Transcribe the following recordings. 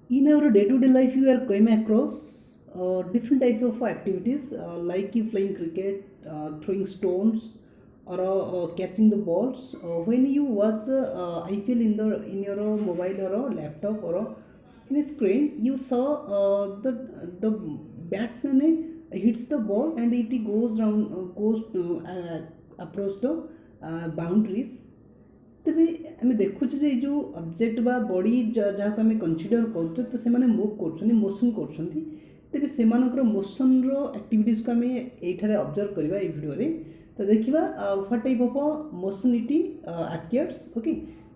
In our day-to-day life, you are coming across different types of activities like you flying cricket, throwing stones, or catching the balls. When you watch the IPL in your mobile or a laptop or in a screen, you saw the batsman hits the ball and it goes round across the boundaries. ତେବେ ଆମେ ଦେଖୁଛୁ ଯେ ଏଇ ଯେଉଁ object ବା ବଡ଼ି ଯାହାକୁ ଆମେ consider କରୁଛୁ ତ ସେମାନେ ମୁଭ୍ କରୁଛନ୍ତି ମୋସନ୍ କରୁଛନ୍ତି ତେବେ ସେମାନଙ୍କର ମୋସନ୍ର ଆକ୍ଟିଭିଟିଜ୍କୁ ଆମେ ଏଇଠାରେ ଅବଜର୍ଭ କରିବା ଏଇ ଭିଡ଼ିଓରେ ତ ଦେଖିବା what type of motion it occurs okay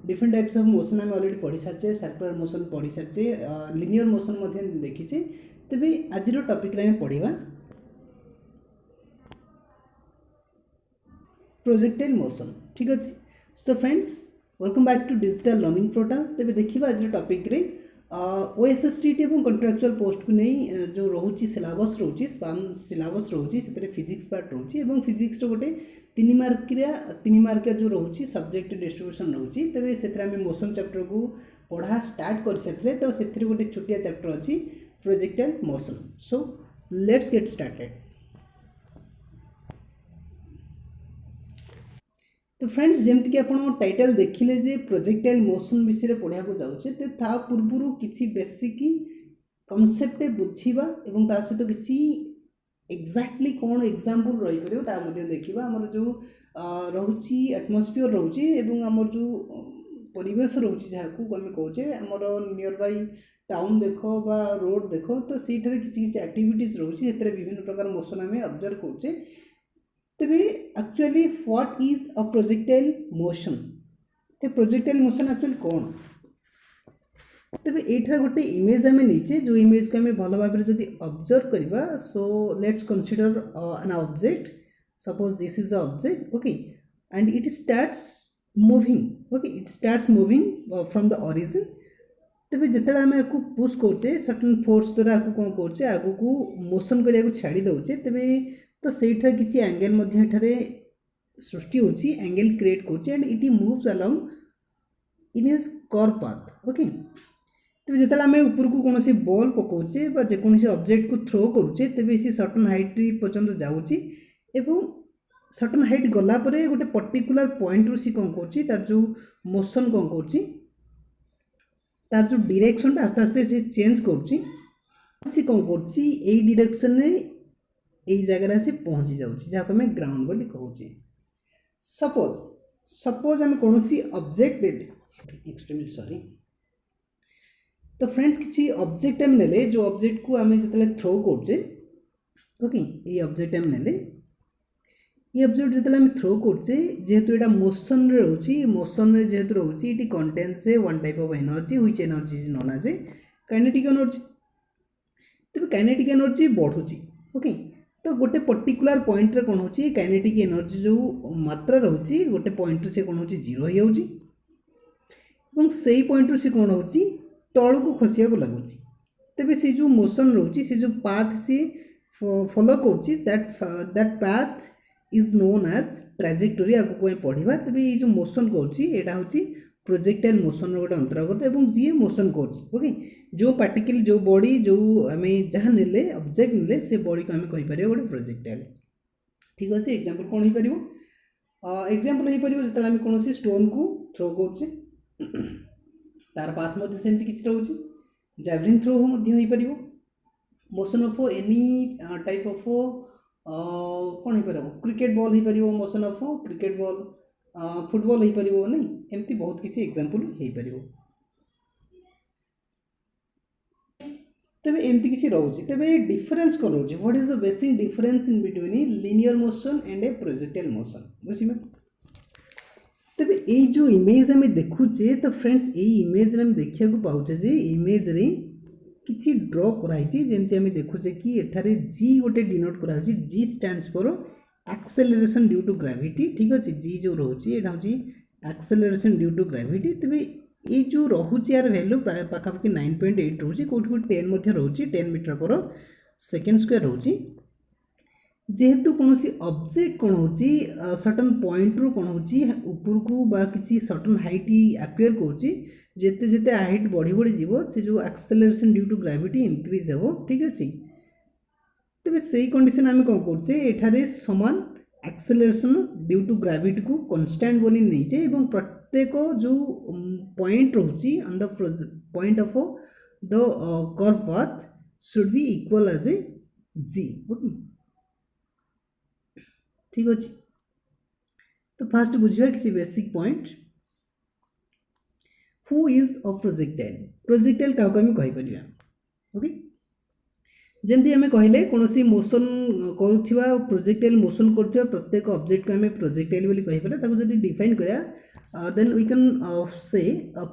different types of motion आम अलरेडी पढ़ी सारे सर्कुलर मोशन पढ़ी सारे लिनियर मोशन देखीचे तेरे आज टॉपिक रे पढ़ा प्रोजेक्टाइल मोशन ठीक अच्छे so friends welcome back to digital learning portal तेरे देखा आज टॉपिक रे ओएसएसटीटी और कंट्राक्चुअल पोस्ट को नहीं जो रोचे सिलेबस रोचे स्पान सिलेबस रोचे से फिजिक्स पार्ट रोचे और फिजिक्स गोटे 3 मार्किया जो रोचे सब्जेक्ट डिस्ट्रीब्यूशन रोचे तेरे से मोशन चैप्टर को पढ़ा स्टार्ट कर सारे तो से गोटे छोटिया चैप्टर अच्छी projectile motion so let's get started तो फ्रेंड्स जमती कि आप टाइटल देखिले जे प्रोजेक्टाइल मोशन विषय पढ़ा जाऊे तो ता पूर्वर किसी बेसिक कनसेप्ट बुझा और ता सहित किसी एक्जाक्टली कौन एग्जाम्पल रही पार देखा आमर जो रोचे एटमोस्फियर रोचे आमर जो परिवेश रोचे जहाँ को आम कहे आमर नियर बाई टाउन देख बा रोड देख तो सहीठार किसी एक्टिविटीज रोचे विभिन्न प्रकार मोशन आम ऑब्जर्व करुचे तेरे actually what is a projectile motion तो प्रोजेक्टाइल मोशन एक्चुअली कौन तेरे एठार गोटे इमेज आम नीचे जो इमेज को आम भल भाव जब ऑब्जर्व करवा so let's consider an object suppose this is the object okay and it starts moving okay it starts moving from the origin तेरे जिते आम आपको पुश करुचे सर्टेन फोर्स द्वारा आपको कौन करुचे आगू को मोशन करने को छाड़ी दौचे तेरे तो सहीठार किसी एंगल सृष्टि होची एंगल क्रिएट करुचे and it moves along in a curve path okay तेज जो आम ऊपर को कौन बॉल पकाचे जेकोसी ऑब्जेक्ट को थ्रो करुचे तेज सी सर्टेन हाइट पर्यंत जाऊँगी सर्टेन हाइट गलापर गोटे पर्टिकुलर पॉइंट रू सी कौन कर जो मोशन कौन कर जो डायरेक्शन आस्ते आस्ते सी चेंज करुँची सी कौन कर डायरेक्शन यही जगह से पहुँची जाऊँगी जहाँ आम ग्राउंड बोली कहूँ सपोज सपोज आम कौन ऑब्जेक्ट एक्सट्रीमली सॉरी तो फ्रेंड्स किसी ऑब्जेक्ट आम ने जो ऑब्जेक्ट को आम जो थ्रो करुचे ओके ये ऑब्जेक्ट आम ने ये ऑब्जेक्ट जो आम थ्रो करुचे जेहेतु यहाँ मोशन रोचे मोशन जेहेतु रोचे ये contains one type of energy which energy is known as a kinetic energy तेज काइनेटिक एनर्जी बढ़ुची ओके तो गोटे पर्टिकुलर पॉइंट रे कौन होची काइनेटिक एनर्जी जो मात्रा रोची गोटे पॉइंट से कौन होची जीरो हो जाउची एवं सेही पॉइंट रे से कौन होची तळ को खसिया को लागुची तबे से जो मोशन रोची से जो पाथ से फॉलो करूची that path is known as trajectory आगु को पढ़िबा तबे ये जो मोशन करूची एटा होची प्रोजेक्टाइल मोशन गोटे अंतर्गत एवं जी मोशन करुँच ओके जो पार्टिकल जो बॉडी जो आम जहाँ ने ऑब्जेक्ट ने से बॉडी को आम कहीपर गोटे प्रोजेक्टाइल ठीक अच्छे एग्जांपल कौन हो पार एग्जांपल हो पार जो आम कौन स्टोन को थ्रो करुचे तार पाथ सेमती किसी रोचे जैवलिन थ्रो हो पार motion of any type of कौन हो पार क्रिकेट बॉल हो पार motion of cricket ball football हो पार नहीं एमती बहुत किसी एग्जांपल हो पार तेरे एमती किसी रोचे तेरे डिफरेंस कौन रोचे what is the basic difference in between linear motion and A projectile motion बुझे तेरे ये जो इमेज आम देखुचे तो फ्रेंड्स ये इमेज आम देखा पाचे जे इमेज रे किसी ड्र कराई जमती आम देखुचे कि एठारे जी गोटे डिनोट कराई G stands for acceleration due to gravity ठीक अच्छे जी जो रोचे यहाँ हूँ एक्सेलरेशन ड्यू टू ग्रेविटी तेरे ये जो रोचे यार भैल्यू प्राय पाखापाखि 9.8 रोचे कौट कौट 10 रोचे 10 मीटर पर सेकेंड स्क्वायर रोचे जेहेतु कौन ऑब्जेक्ट कौन हो सर्टन पॉइंट रू कौन हो ऊपर को बा किसी सर्टन हाइट एक्वायर करुच्ची जिते जिते हाइट बढ़ी बढ़ी जीव से जो acceleration due to gravity increase हे ठीक अच्छे तेज से कंडीशन आम कौन करचे एठारे समान एक्सेलरेशन ड्यू टू ग्रेविटी को कन्स्टांट बोली नहींचे एवं प्रत्येक जो पॉइंट रोची on the point of the curve path should be equal as a g okay ठीक अच्छे तो फास्ट बुझा किसी basic point who is a projectile क्या कहीपर ओके जमती आम कहले कौन मोशन करुवा प्रोजेक्टाइल मोशन करुवा प्रत्येक ऑब्जेक्ट को आम प्रोजेक्टाइल बोली कहीपर जब डिफाइन करा then we can say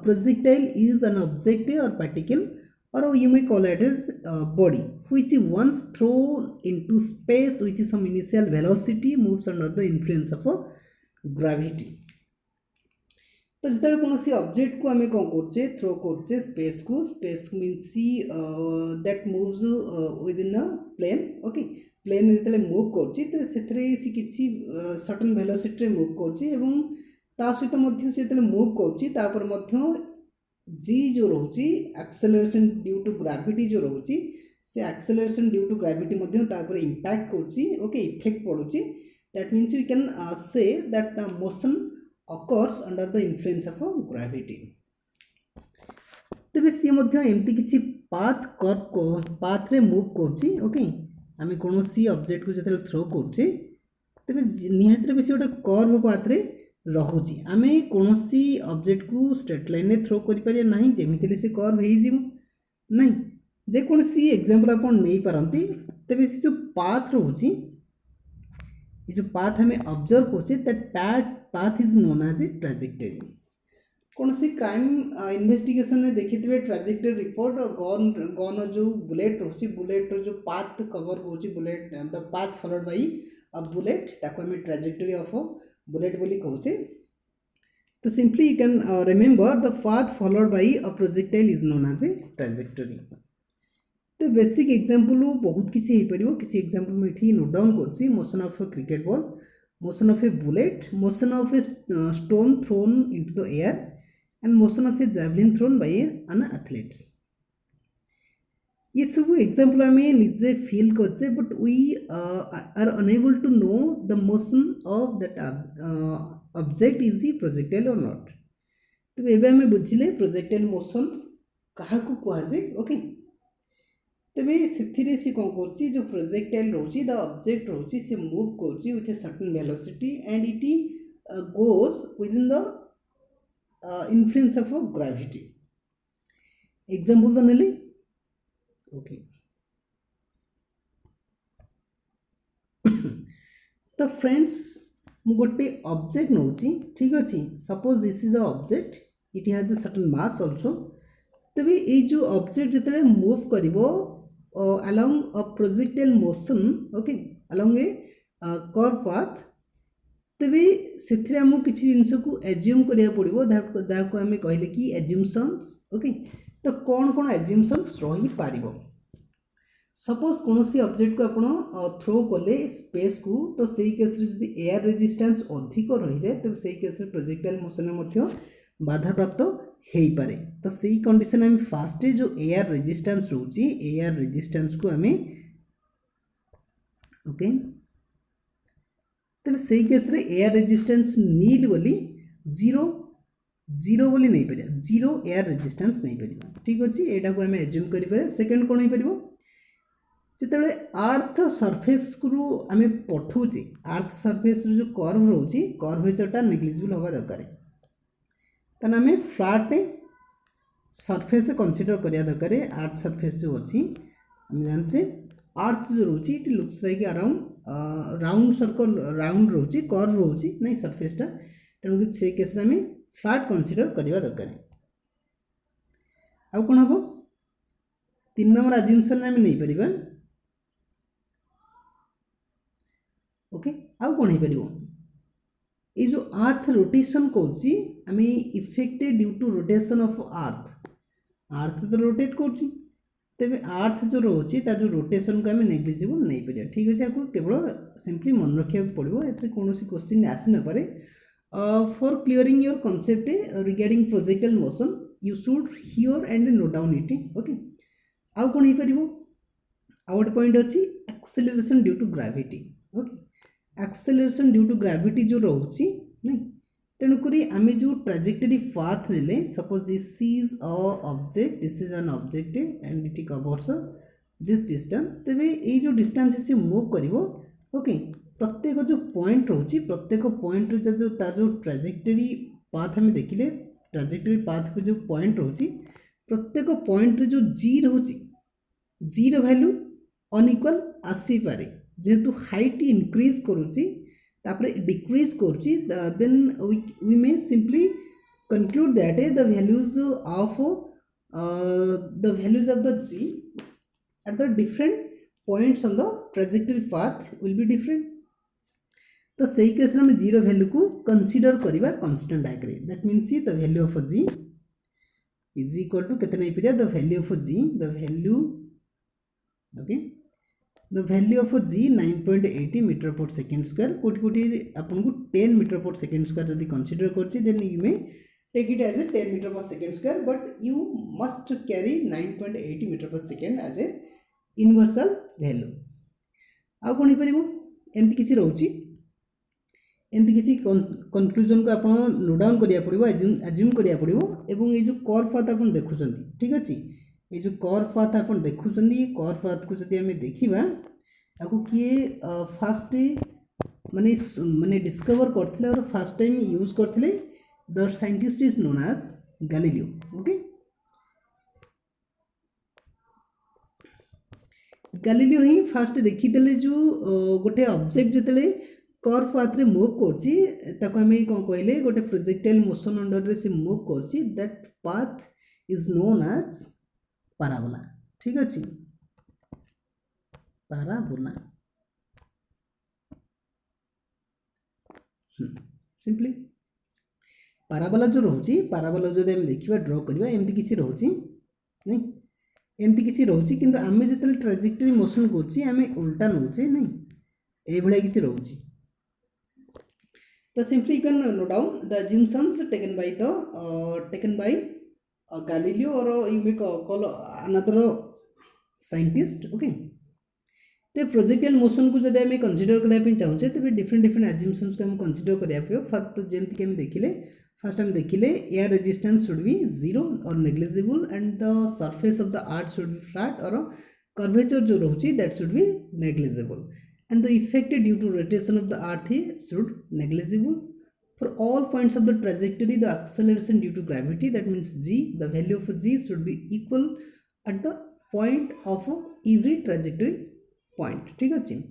projectile is an object or particle or you may call it as body which once thrown into space with some initial velocity moves under the influence of gravity तो जिते कौन object को आम कौन करचे throw करचे space means that moves within a plane okay plane जिते move कर किसी सर्टन वेलोसिटी मूव कर सहित मूव कर जी जो रोची एक्सेलरेशन ड्यू टू ग्रेविटी जो रोची से acceleration due to gravity impact करची ओके इफेक्ट पड़ुची that means we can say that motion occurs under the influence of gravity तेज सी एमती किसी पाथ रे मूव करची ओके आम कौन ऑब्जेक्ट को जो थ्रो करचे तेज निहाती बेस गोटे कर्व पाथ रे रहुची आम कौन ऑब्जेक्ट को स्ट्रेट लाइन में थ्रो करें ना जमी से कर्व हो ना जेकोसी एग्जांपल आप नहीं पारती तेज से जो पाथ रोची जो पाथ आम ऑब्जर्व करछे that path is known as a trajectory कौन सी क्राइम इन्वेस्टिगेशन में देखिए ट्राजेक्टरी रिपोर्ट गन जो बुलेट रोची बुलेट जो पाथ कवर कर bullet the path followed by a bullet ताको आम ट्राजेक्टरी ऑफ बुलेट बोली कहूचे तो simply you can remember the path followed by a projectile is known as a trajectory तो बेसिक एग्जांपल बहुत किसी हो पार किसी एग्जांपल मुझे नोट डाउन कर motion of a cricket ball motion of a bullet motion of a stone thrown into the air and motion of a javelin thrown by an athletes ये सब example आम निजे फील करचे but we are unable to know the motion of that object is he projectile or not तो ये आम बुझिले projectile motion क्या कहुए okay तेज से कौन कर जो प्रोजेक्टाइल रोची द ऑब्जेक्ट रोची से मूव कर with a certain velocity and it goes with in the influence of gravity example तो नेली ओके तो फ्रेंड्स मु गोटे ऑब्जेक्ट नौची ठीक अच्छे suppose this is a object it has a certain mass also तबे ये जो ऑब्जेक्ट जिते move करिवो along a projectile motion okay along a curve path तबे से आमको किसी जिनस को एज्यूम करिया पड़िबो दैट आम कहले कि एज्यूमशंस ओके तो कौन कौन एज्यूमशंस रही पारिबो सपोज कौन ऑब्जेक्ट को आप थ्रो कले स्पेस को तो सही केस रे एयर रेजिस्टेंस अधिक रही जाए तब सही केस रे प्रोजेक्टाइल मोशन में बाधा प्राप्त हो पारे तो सही कंडीशन आम फास्ट जो एयर रेजिस्टेंस रोची एयर रेजिस्टेंस को आम ओके तब सही केस रे एयर रेजिस्टेंस नील बोली जीरो बोली नहीं पारे जीरो एयर रेजिस्टेंस नहीं पार ठीक अच्छे यहाँ को आम एज्यूम करें सेकेंड कौन हो पार जिते अर्थ सरफेस को आम पठाऊे अर्थ सरफेस जो कर्व रोची कर्वेचरटा नेग्लिजिबल हवा दरकार ताना आम फ्लैट सरफेस कंसीडर करिया दरकार अर्थ सरफेस जो अच्छी आम जाने अर्थ जो रोची it looks like around round circle round रोची कर्व रोची नहीं सरफेसटा तेणुक से केस आम फ्लैट कंसीडर करिया दरकार आउ कौन हम 3 नंबर एज्यूमशन आम नहीं पारिबा ओके आउ कौन हो पार ये जो अर्थ रोटेशन कौची आम affected due to rotation of earth तो रोटेट कौची तेरे अर्थ जो रोचे तार जो रोटेशन को आम नेग्लिजिबल नहीं पार ठीक अच्छे आपको केवल सिंपली मन रखा पड़ो ये कौन क्वेश्चन आसी न पारे for clearing your concept regarding projectile motion you should hear and note down it okay आउ कौन हो पार आउ गोटे पॉइंट अच्छी acceleration due to gravity okay acceleration due to gravity जो रोचे नहीं तेणुक आम जो ट्राजेक्टरी पाथ ने suppose this is a object this is an object and it covers this distance तेरे ये जो डिस्टेंस से मूव कर ओके प्रत्येक जो पॉइंट रोचे प्रत्येक पॉइंट जो ट्राजेक्टरी पाथ आम देखिले ट्राजेक्टरी पाथ को जो पॉइंट रोचे प्रत्येक पॉइंट जो जी रोचे जी वैल्यू अनइक्वल आसीपे जेहेतु हाइट इंक्रीज करुच्ची तापर डिक्रीज करुच्ची then we may simply conclude that the values of the g at the different points on the trajectory path will be different तो सही केस में जी वैल्यू को कंसीडर करवा constant आगे that means the value of G is equal to कितने नहीं period the value of G the value okay the value of G 9.80 metre per second square कोटी कोटी आपन को 10 मीटर पर सेकेंड स्क्वायर यदि consider करछि then you may take it as a 10 meter per second square but you must carry 9.80 meter per second as a universal value आ कौन हो पार एमती किसी रोचे एमती किसी कंक्लूजन को आप नोट डाउन करिया पड़ो एज्यूम करिया पड़ो एवं ये जो कर्व पाथ आप देखुं ठीक अच्छे ये जो कर्व पाथ आप देखुं कर्व पाथ को जब आम देखा आपको किए फास्ट माने माने डिस्कवर करथिले और फास्ट टाइम यूज करथिले the scientist is known as Galileo okay Galileo ही फास्ट देखीदेले जो गोटे ऑब्जेक्ट जिते कर्व पाथ रे मूव करछि ताको हम कौन कहले गोटे प्रोजेक्टाइल मोशन अंडर रे से मूव करछि that path is known as parabola ठीक अछि पैराबोला सिंपली पैराबोला जो रोचे पैराबोला जो आम देखा ड्र करवा एमती किसी रोचे नहीं एमती किसी रोचे किंतु आम जो ट्राजेक्टरी मोशन करें उल्टा नौचे नहीं ये किसी रोचे तो simply you can note down the assumptions taken by Galileo और you may call another scientist okay तो प्रोजेक्टाइल मोशन को जब आम कंसीडर करने चाहूँचे तेज डिफरेंट डिफरेंट अजम्पशंस को आम कंसीडर करा फर्स्ट जमीक आम देखिले फर्स्ट आम देखिले air resistance should be zero और negligible and the surface of the earth should be flat और कर्वेचर जो रोचे that should be negligible and the effect due to rotation of the earth should negligible for all points of the trajectory the acceleration due to gravity that means g the value of g should be equal at the point of every trajectory point ठीक अच्छे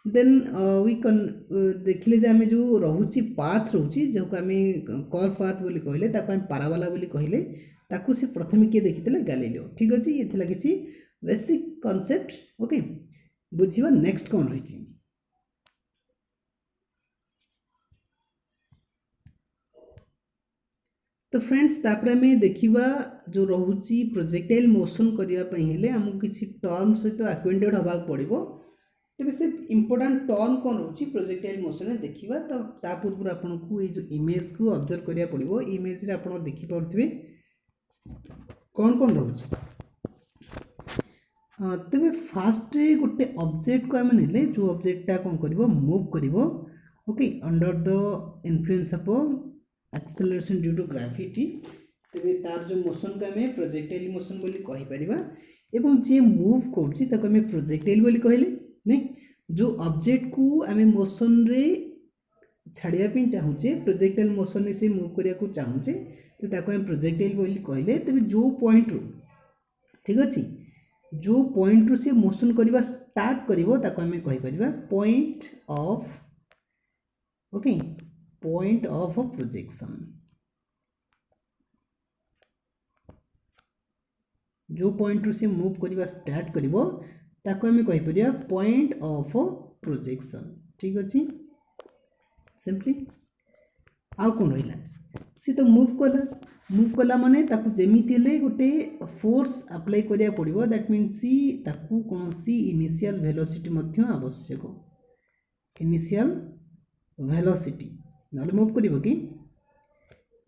then we कन देखिले जे आम जो रोचे path रोचे जो आम कर्व पाथ बोली कहले ताको आम पैराबोला बोली कहले ताको से प्रथम किए देखिते गैलीलियो ठीक अच्छे ये थिला किसी बेसिक कॉन्सेप्ट ओके बुझिबा नेक्स्ट कौन रही तो फ्रेंड्स तापर आम देखा जो रोचे प्रोजेक्टाइल मोशन करने आमको किसी टर्म सहित एक्वेंटेड होगा पड़ो तेज से इम्पोर्टाट टर्म कौन रोचे प्रोजेक्टाइल मोशन देखा तो ता पूर्व आपको ये जो इमेज को ऑब्जर्व करिया पड़ो इमेज रे आप देखिपे कौन कौन रोचे तेज फास्ट गोटे ऑब्जेक्ट को आम ने जो ऑब्जेक्टा कौन कर मूव कर okay under the influence of acceleration due to gravity तेरे तार जो मोशन को आम प्रोजेक्टाइल मोशन बोली कहि परिबा एवं जे मूव करछि ताको आम प्रोजेक्टाइल बोली कहले नहीं जो ऑब्जेक्ट को आम मोशन रे छाड़िया पे चाहूचे प्रोजेक्टाइल मोशन से मूव करिया को चाहूचे तो ताको आम प्रोजेक्टाइल बोली कहले तेरे जो पॉइंट रू ठीक अच्छे जो पॉइंट रू से मोशन करवा स्टार्ट करिवो ताको आम कहि परिबा point of okay point of projection जो पॉइंट रू से मूव करवा स्टार्ट करिवो ताको आम कहि परिबा पॉइंट ऑफ प्रोजेक्शन ठीक अच्छे सिंपली आउ कौन रहा सी तो मूव कला माने ताकू जेमिति हेले गोटे फोर्स अप्लाई करिया पड़िबो दैट मीन्स सी ताकू कोनोसी इनिशियल वेलोसिटी मध्य आवश्यक इनिशियल वेलोसिटी ना मूव करिवो कि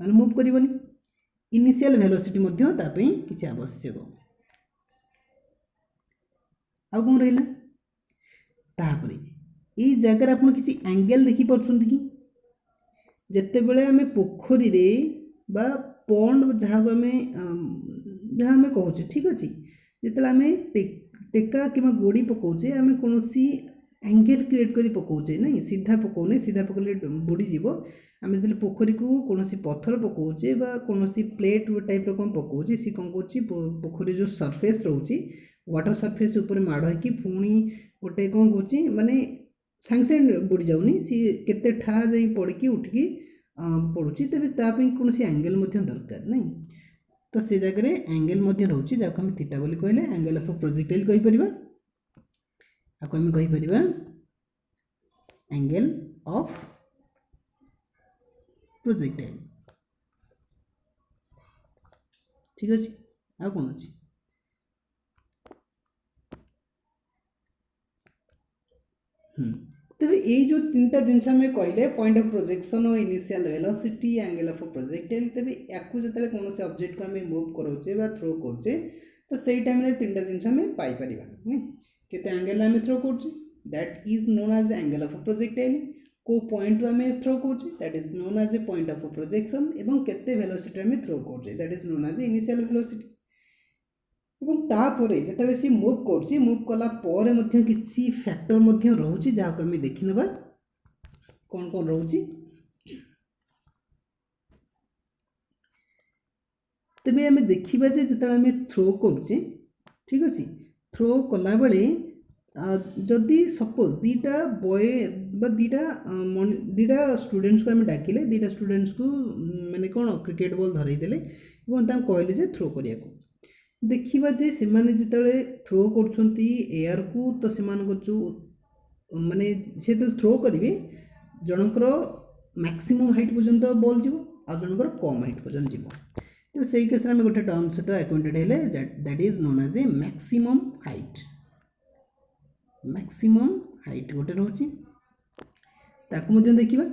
ना मूव करिवोनी इनिशियल वेलोसिटी मध्य तापई किछि आवश्यक। आउ कौन रहिला तापरे एई जगह आपण किछि एंगल देखि परछुंती कि जेतेबेले आमे पोखरी रे बा पॉन्ड जहाँ को आमे जहाँ आमे कहूचे ठीक अच्छे जिते आमे टेका कि गोड़ी पकाउचे आमे कोनोसी एंगल क्रिएट करी पकाउचे नहीं सीधा पकाउने सीधा पकले बुड़ी जीव आमे जते पोखरी को कोनोसी पत्थर पकाउचे बा कोनोसी प्लेट टाइप रो कोन पकाउचे सी कोन कोची पोखरी जो सरफेस रहउची वाटर सरफेस ऊपर माड़ होकी पुणी गोटे कोन कोची माने सांग सांग बुड़ी जाउनी सी केते ठा जाई पड़की उठकी पड़ुची तेबे तापई कोनोसी एंगल मध्य दरकार नहीं तो से जगह एंगल मध्य रहउची जाको हम थीटा बोली कहले एंगल ऑफ प्रोजेक्टाइल कहि परिबा आको हम कहि परिबा एंगल ऑफ प्रोजेक्टाइल ठीक अछि आ कोन अछि तेरे ये जो तीनटा जिनस में कहले पॉइंट ऑफ प्रोजेक्शन और initial velocity angle of projectile तेरे याकू जतले कौन से ऑब्जेक्ट को हमें मूव करोचे बा थ्रो करचे तो सही टाइम रे तीनटा जिनस में पाई परिबा नहीं केते एंगल हमें थ्रो करचे that is known as angle of projectile को पॉइंट हमें थ्रो करचे that is known as a point of projection एवं केते वेलोसिटी हमें थ्रो करचे that is known as initial velocity एवं तापरे जेतेबेले सी मूव करछि मूव कला परे मध्य किछि फैक्टर मध्य रहउछि जाहा को हम देखि नबा कोन कोन रहउछि तबे हमें देखिबा जे जेतेबेले हमें थ्रो करछि ठीक अछि थ्रो कला बेले जदि सपोज दीटा बॉय बा दीटा स्टूडेंट्स को हम डाकिले दीटा स्टूडेंट्स को माने कोन क्रिकेट बॉल धरई देले एवं ता कहले जे थ्रो करिया को देखिबा जे से माने जितेबेले थ्रो करछंती एयर को तो से मान जो माने से थ्रो करिवे जनकर मैक्सिमम हाइट पर्यंत बॉल जीवो आ जनकर कम हाइट पर्यंत जीवो तो सही केस रे हम गोटे टर्म सहित अक्वाइंटेड हेले that is known as a maximum height गोटे रहउची ताकू मध्य देखिबा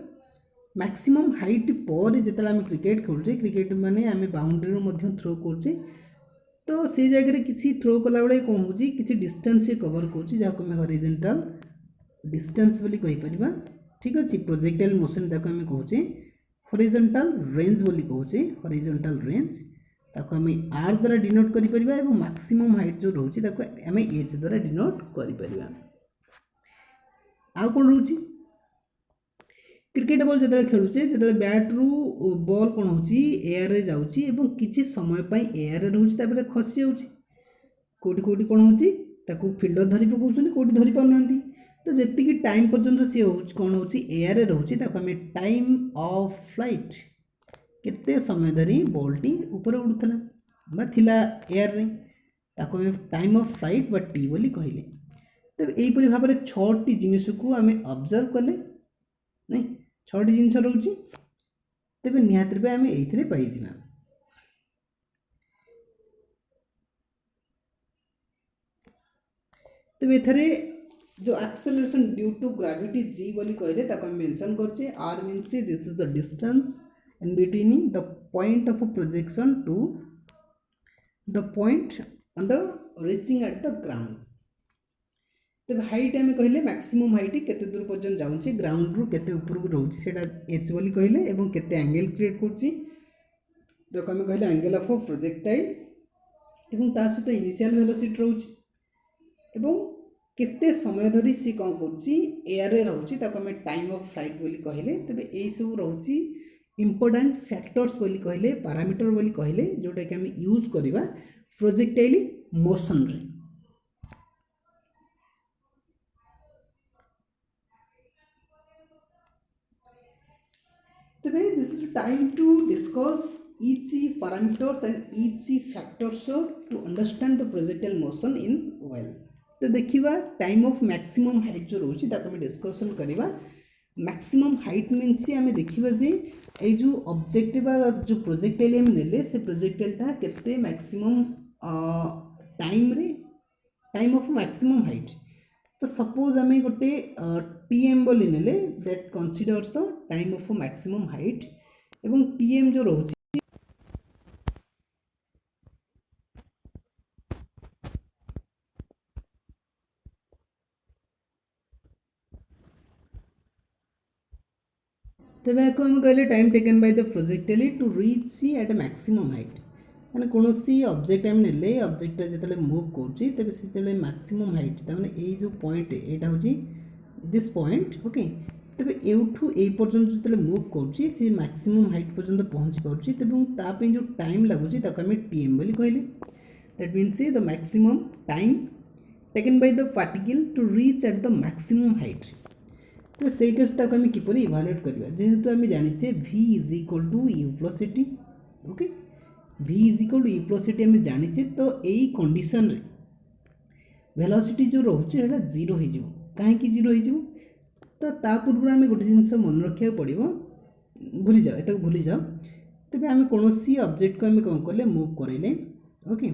मैक्सिमम हाइट पर जेतेला हम क्रिकेट खेलुचे क्रिकेट माने आम बाउंड्री रो मध्य थ्रो करचे तो से जगह किसी थ्रो कला बेले कौन हो किसी डिस्टेंस कवर करुच्ची जहाँ आम हॉरिजॉन्टल डिस्टेंस बोली कहि परिबा ठीक अच्छे प्रोजेक्टाइल मोशन ताको आम कहूचे हॉरिजॉन्टल रेंज बोली कहूचे हॉरिजॉन्टल रेंज ताको आम आर द्वारा डिनोट करि परिबा एवं मैक्सिमम हाइट जो रहउची ताको आम एच द्वारा डिनोट करि परिबा आ कोन रहउची क्रिकेट बॉल जो खेलुचे जो बैट रु बॉल कौन हो एयर रे जाउची एवं किसी समय पर एयर रे रहउची तापर खसी जाउची कोटी कोटी कौन होची ताकू फील्डर धरी पकाउछन कोटी धरी पाउनांती तो जेतिकी टाइम पर्यंत सी कौन होची एयर रे रहउची ताकू हम टाइम ऑफ फ्लाइट केते समय धरी बॉल टी ऊपर उड़ुथला बा थिला एयर रे ताकू हम टाइम ऑफ फ्लाइट बा टी बोली कहले तो एई परि भाबरे 6टी जिनिस को हम ऑब्जर्व कले नहीं 6टी जिनिस रहउची तेबे निहात रूपे आम ये पाइबा तेबे एथरे जो acceleration due to gravity g बोली कहले ताको हम मेंशन करछे R means this is the distance in between the point of projection to the point on the reaching at the ground तेज हाइट आम कहले मैक्सिमम हाइट केते दूर पर्यंत जाउची ग्राउंड रु केते ऊपर को रहउची सेटा एच बोली कहले एवं केते एंगल क्रिएट करची देखो आम कहले एंगल ऑफ प्रोजेक्टाइल एवं ता सहित इनिशियल वेलोसिटी रहउची एवं केते समय धरी सी कौन करची एयर रे रहउची ताको हम टाइम ऑफ फ्लाइट बोली कहले तबे एई सब रहउची इंपोर्टेंट फैक्टर्स बोली कहले पैरामीटर बोली कहले जोटा कि हम यूज करबा प्रोजेक्टाइल मोशन रे this is the time to discuss each parameters and each factors to understand the projectile motion in well. तो देखिबा टाइम ऑफ मैक्सिमम हाइट जो रोची ताको हम डिस्कशन करिबा मैक्सिमम हाइट मीन्स हमें देखिबा जे ए जो ऑब्जेक्ट बा जो प्रोजेक्टाइल हम नेले से प्रोजेक्टाइलटा केते maximum time of maximum height तो सपोज आम गोटे टीएम बोली नेले that considers time of maximum height एवं टीएम जो रोची तेज आपको हम कहले time taken by the projectile to reach सी एट मैक्सिमम हाइट मैंने कौन सी ऑब्जेक्ट आम ने ऑब्जेक्ट जो मूव कर से मैक्सिमम हाइट तमें ये जो पॉइंट यहाँ हूँ दिस पॉइंट ओके तेज एठू ए पर्यंत जो मूव कर मैक्सिमम हाइट पर्यंत पहुँची पार्टी जो टाइम लगुच आम टीएम बोली कहले that means the maximum time taken by the particle to reach at the maximum height तो से केस आम किपर इभालुएट करवा जेहेतु आम जाचे v is equal to u plus t okay v is equal to u plus t आम जाचे तो यही कंडीशन रे वेलोसिटी जो रोचे जीरो हो कहीं जीरो हो तो ता पूर्व आम गोटे जिनस मन रखा पड़ो भूली जाओ ये भूली जाओ तेज आम कौन सी ऑब्जेक्ट को आम कौन कले मूव करें ओके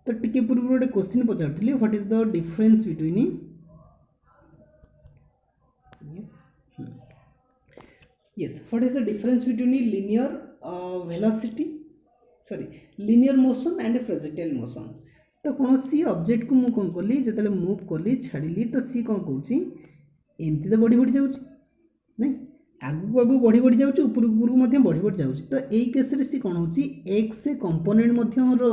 तो टिके पूर्व गोटे question Pachar what is the difference between yes what is the difference between linear velocity linear motion and projectile motion तो कौन सी ऑब्जेक्ट को मुझे कौन कली जो मूव कली छाड़ी तो सी कौन कौन एमती तो बढ़ी बढ़ी जाऊँ नहीं आगू आगू बढ़ी बढ़ी जाऊँ ऊपर ऊपर बढ़ी बढ़ी जाऊँ तो यही केस सी कौन हो एक्स कंपोनेंट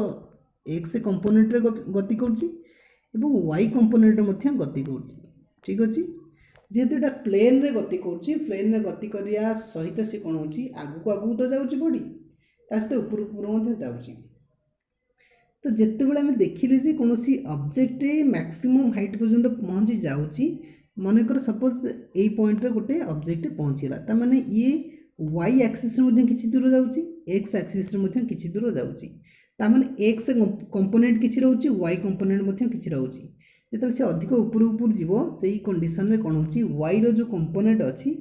एक्स कंपोनेंट गति कर वाई कंपोनेंट गति कर ठीक अच्छे जेहेतु यहाँ प्लेन रे गति प्लेन रे गति करने सहित सी कौन हो आगू आगू तो जाऊँगी बॉडी ता सहित ऊपर ऊपर जाऊँगी तो जिते बड़े आम देखिले कौन सी ऑब्जेक्ट मैक्सिमम हाइट पर्यंत पहुँची जाऊँगी मनकर सपोज यही पॉइंट रे गोटे ऑब्जेक्ट पहुँचला तार माने ये वाई एक्सिस किसी दूर जाऊँगी एक्स एक्सिस किसी दूर जाऊँगी तार माने एक्स कंपोनेंट किसी रोचे वाई कंपोनेंट किसी रोचे जो से अधिक ऊपर ऊपर जीव से कंडीशन रे कौन हो वाई रो जो कंपोनेंट अच्छी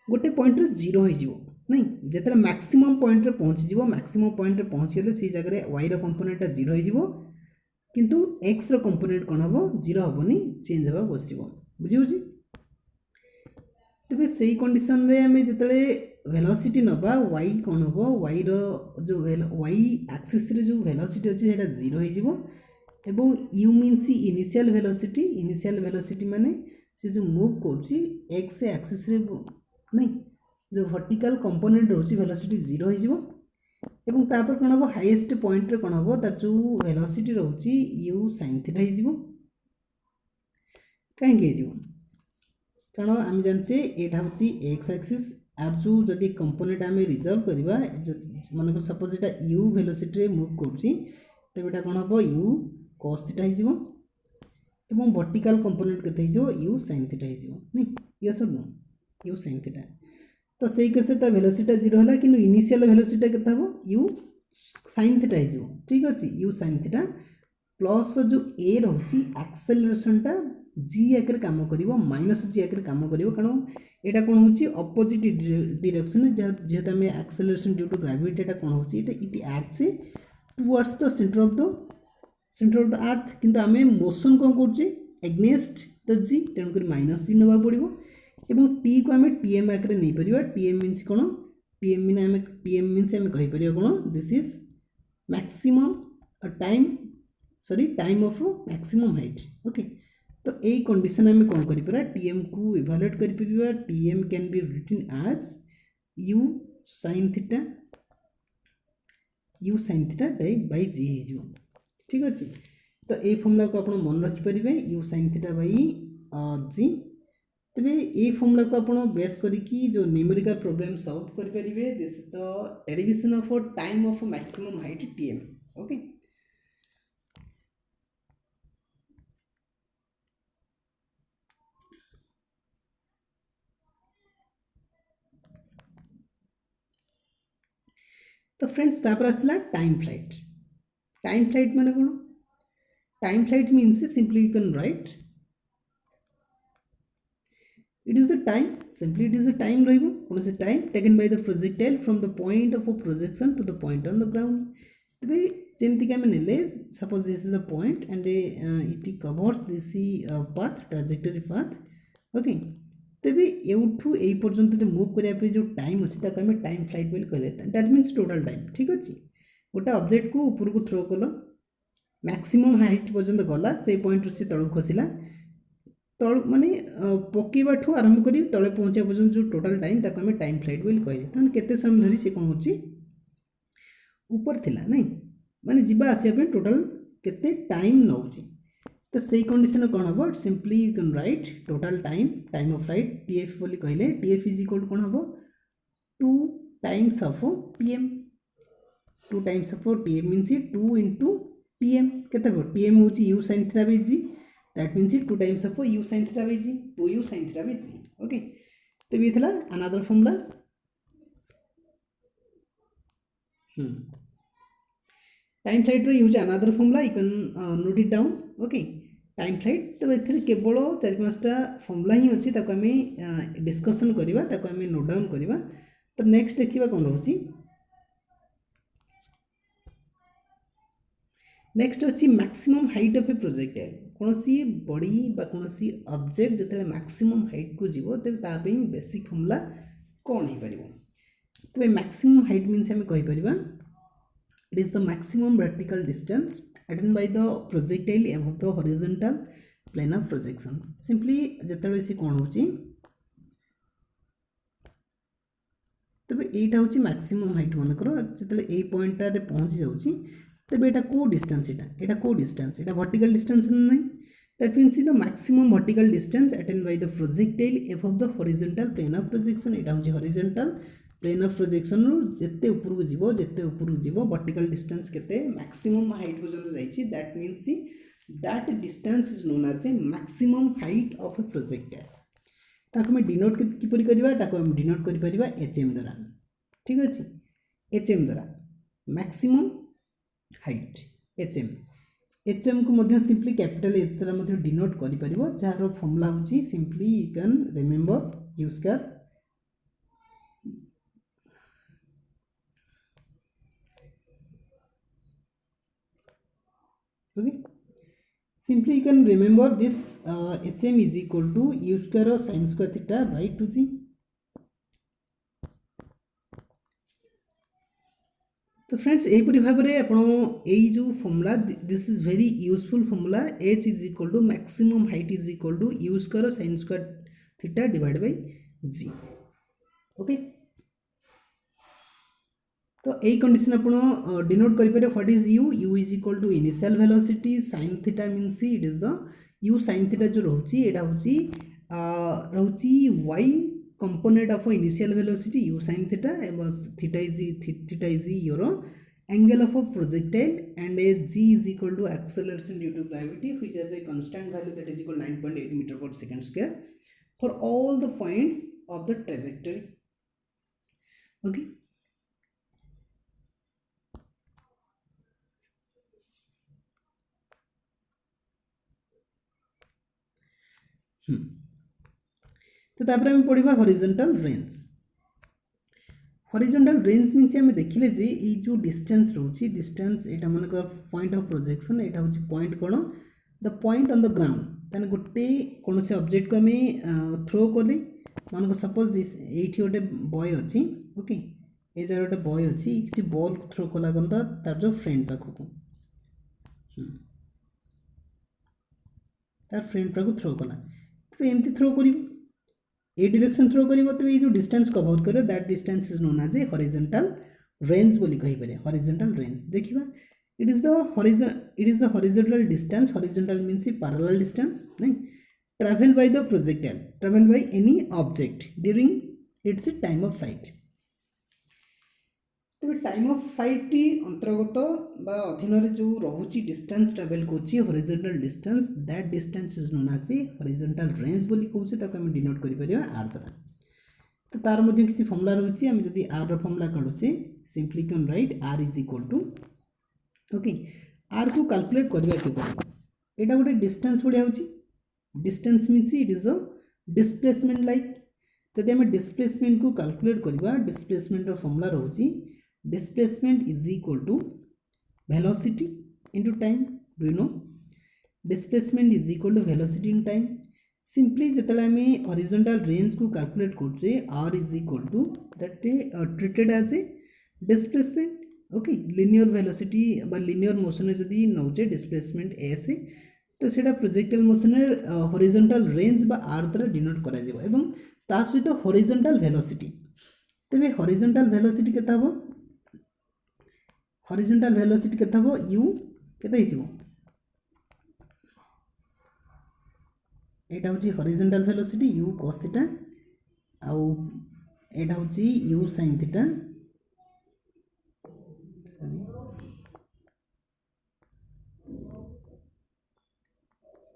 गोटे पॉइंट रे जीरो हो नहीं जो मैक्सिमम पॉइंट रे पहुँची मैक्सिमम पॉइंट रे पहुँचीगले से जगह वाई रो कंपोनेंट जीरो हो किंतु एक्स रो कंपोनेंट कौन हम जीरो हेनी चेंज हाँ बस बुझे तेज से कंडीशन रे आम जो वेलोसिटी नवा वाई कौन हम वाई रो जो वाई एक्सिस रे जो वेलोसिटी अच्छे से जीरो हो एवं यू मीन्स इनिशियल वेलोसिटी माने से जो मूव कर एक्स एक्सिस रे नहीं जो वर्टिकल कंपोनेंट रोची वेलोसिटी जीरो हो तापर कौन हम हाईएस्ट पॉइंट रे कौन हम तार जो वेलोसिटी रोची यू साइन थीटा हो कहीं कारण आम जाने यहाँ हूँ एक्स एक्सिस आर जो जदि कंपोनेंट आम रिजर्व करवा मन सपोज यहाँ यू वेलोसिटी मूव कर कौन हम यू cos थीटा हो वर्टिकल कंपोनेंट के यू sin थीटा हो नहीं यस और नो यू sin थीटा तो सही केस वेलोसिटी जीरो है कि इनिशियल वेलोसिटी के यू sin थीटा हो ठीक अच्छे यू sin थीटा प्लस जो ए रही एक्सेलरेशनटा जी आकर काम कर माइनस जी आकर काम कर कारण यहाँ कौन हो अपोजिट डायरेक्शन जेहेतु आम एक्सेलरेशन ड्यू टू ग्रेविटी यहाँ कौन हो it acts towards the centre of the अर्थ किंतु आम मोशन कौन कर एग्नेस्ट द जी तेणुक माइनस जी ना पड़ो एवं टी को आम टीएम आकर नहीं पार टीएम मीन्स कौन टीएम मीन्स आम कहीपर कौन this is maximum time of maximum height okay तो यही कंडीशन आम कौन कर टीएम को इभालुएट कर t m can be written as u sin theta by g हो ठीक अच्छे तो ये फॉर्मूला को आप मन रखिपारे u sin theta by g तेरे ये फॉर्मूला को आप बेस करिकी जो न्यूमेरिकल प्रॉब्लम सॉल्व करेंगे this is the derivation of time of maximum height t m okay तो फ्रेंड्स तापर आसला टाइम फ्लाइट माने कौन time flight means simply you can write it is the time simply it is the time रहिबो कौन से time taken by the projectile from the point of projection to the point on the ground तबे जेमति कि आमे नेले suppose this is a point and it covers this path trajectory path okay तेबे एउठू एई पर्यंत मूव करिया पे जो टाइम अछि ताको आमे टाइम फ्लाइट बोली कहले दैट मीन्स टोटल टाइम ठीक अछि गोटे ऑब्जेक्ट को ऊपर को थ्रो कलो मैक्सिमम हाइट पर्यंत गला से पॉइंट से तळु खसिला तल माने पकेबाठू आरंभ करी तले पहुँचा पर्यंत जो टोटल टाइम ताको आम टाइम फ्लाइट बोली कहले तेनाली केते समय धरी से कौन होची ऊपर थिला नहीं माने जीवा आसिया पे टोटल केते टाइम नउची तो सही कंडीशन कौन हम simply you can write total time of flight T F बोली कहले टीएफ इज इक्वल कौन हम 2 times of T M 2 times of T M means 2 into T M केते टीएम होची u sin theta by g that means 2 times of u sin theta by g 2 u sin theta by g okay तो ये थला another formula time flight रो use another formula you can note it down okay time flight तो ये केवल 4-5टा formula ही अच्छी ताको आम डिस्कसन करवा ताको आम नोट डाउन करवा तो नेक्स्ट देखिबा कौन होची नेक्स्ट अच्छी maximum height of a projectile कौन सी बॉडी बा कौन सी ऑब्जेक्ट जिते मैक्सिमम हाइट को जीव तेज ताप बेसिक फॉर्मूला कौन हो पार तेज मैक्सिमम हाइट मीन्स आम कहीपर it is the maximum vertical distance attain by the projectile above the horizontal plane of projection simply जिते सी कौन होची तबे एटा होची मैक्सिमम हाइट मनकर जिते ए पॉइंट पहुँची जाऊँगी तब एटा को डिस्टेंस एटा को डिस्टेंस एटा वर्टिकल डिस्टेंस नहीं that means the maximum vertical distance attain by the projectile above the horizontal plane of projection एटा होची हॉरिजॉन्टल प्लेन ऑफ प्रोजेक्शन रु जेते ऊपर को जीवो जेते ऊपर को जीवो वर्टिकल डिस्टेंस केते मैक्सिमम हाइट पर्यंत जाइछि that means that distance is known as a maximum height of a projectile ताको मैं डिनोट किपरि करबा ताको हम डिनोट करि परिबा एचएम द्वारा ठीक अछि एचएम द्वारा मैक्सिमम हाइट एचएम को मध्य सिंपली कैपिटल एच द्वारा मध्य डिनोट करि परिबो जार फॉर्मूला होची simply you can remember use कर okay simply you can remember this hm is equal to u square of sin square theta by 2g तो friends यहीपरी भाव में आप जो formula this is very useful formula h is equal to maximum height is equal to u square sin square theta divide by g okay तो यही condition आप denote करेंगे what is u is equal to initial velocity sin theta means it is the u sin theta जो रोची एटा रोची y component of initial velocity u sin theta theta is your angle of a projectile and a g is equal to acceleration due to gravity which has a constant value that is equal to 9.8 meter per second square for all the points of the trajectory okay तो तापर आम पढ़ा horizontal range means आम देखिले जे ये जो distance रोची distance एटा मन point of projection एटा होची point cone the point on the ground ताने गोटे कौन से ऑब्जेक्ट को आम थ्रो कले मान सपोज दिस एठी गोटे बॉय अच्छी ओके ए जगह गोटे बॉय अच्छी किसी बॉल थ्रो कला गंदा तार जो फ्रेंड पाखक तार फ्रेंड पाखक थ्रो कला तो एमती थ्रो कर ए डायरेक्शन थ्रो कर तो ये जो डिस्टेंस कवर कर that distance is known as a horizontal range बोली कहि पारे हॉरिजॉन्टल रेंज देखिबा it is the horizontal distance horizontal means parallel distance नहीं travel by the projectile travel by any object during its time of flight तेज time of flight अंतर्गत अधीन जो रोचे डिस्टेंस ट्रैवल कर horizontal distance that distance is known as a horizontal range बोली कहूँ ताको हम डिनोट कर आर द्वारा तो तार मध्य किसी फॉर्मूला रही आम जब आर फॉर्मूला काढ़ुचे simply can write r is equal to okay r को कैलकुलेट करवा के पड़े यहाँ गोटे डिस्टेंस बढ़िया हो distance means it is a displacement like जब आम डिस्प्लेसमेंट को कैलकुलेट करवा डिस्प्लेसमेंट फॉर्मूला रोचे displacement is equal to velocity into time do you know displacement is equal to velocity in time simply जेतले हमें horizontal range को calculate करछे r is equal to that treated as a displacement okay linear velocity बा linear motion जदी नौचे displacement s तो सेटा projectile motion horizontal range बा are द्वारा denote करा जिवो एवं ता सहित हॉरिजॉन्टल वेलोसिटी। तेबे हॉरिजॉन्टल वेलोसिटी केता हो, हॉरिजॉन्टल वेलोसिटी केता हो u केता हिजिवो, एटा होची horizontal velocity u cos theta आउ एटा होची u sin theta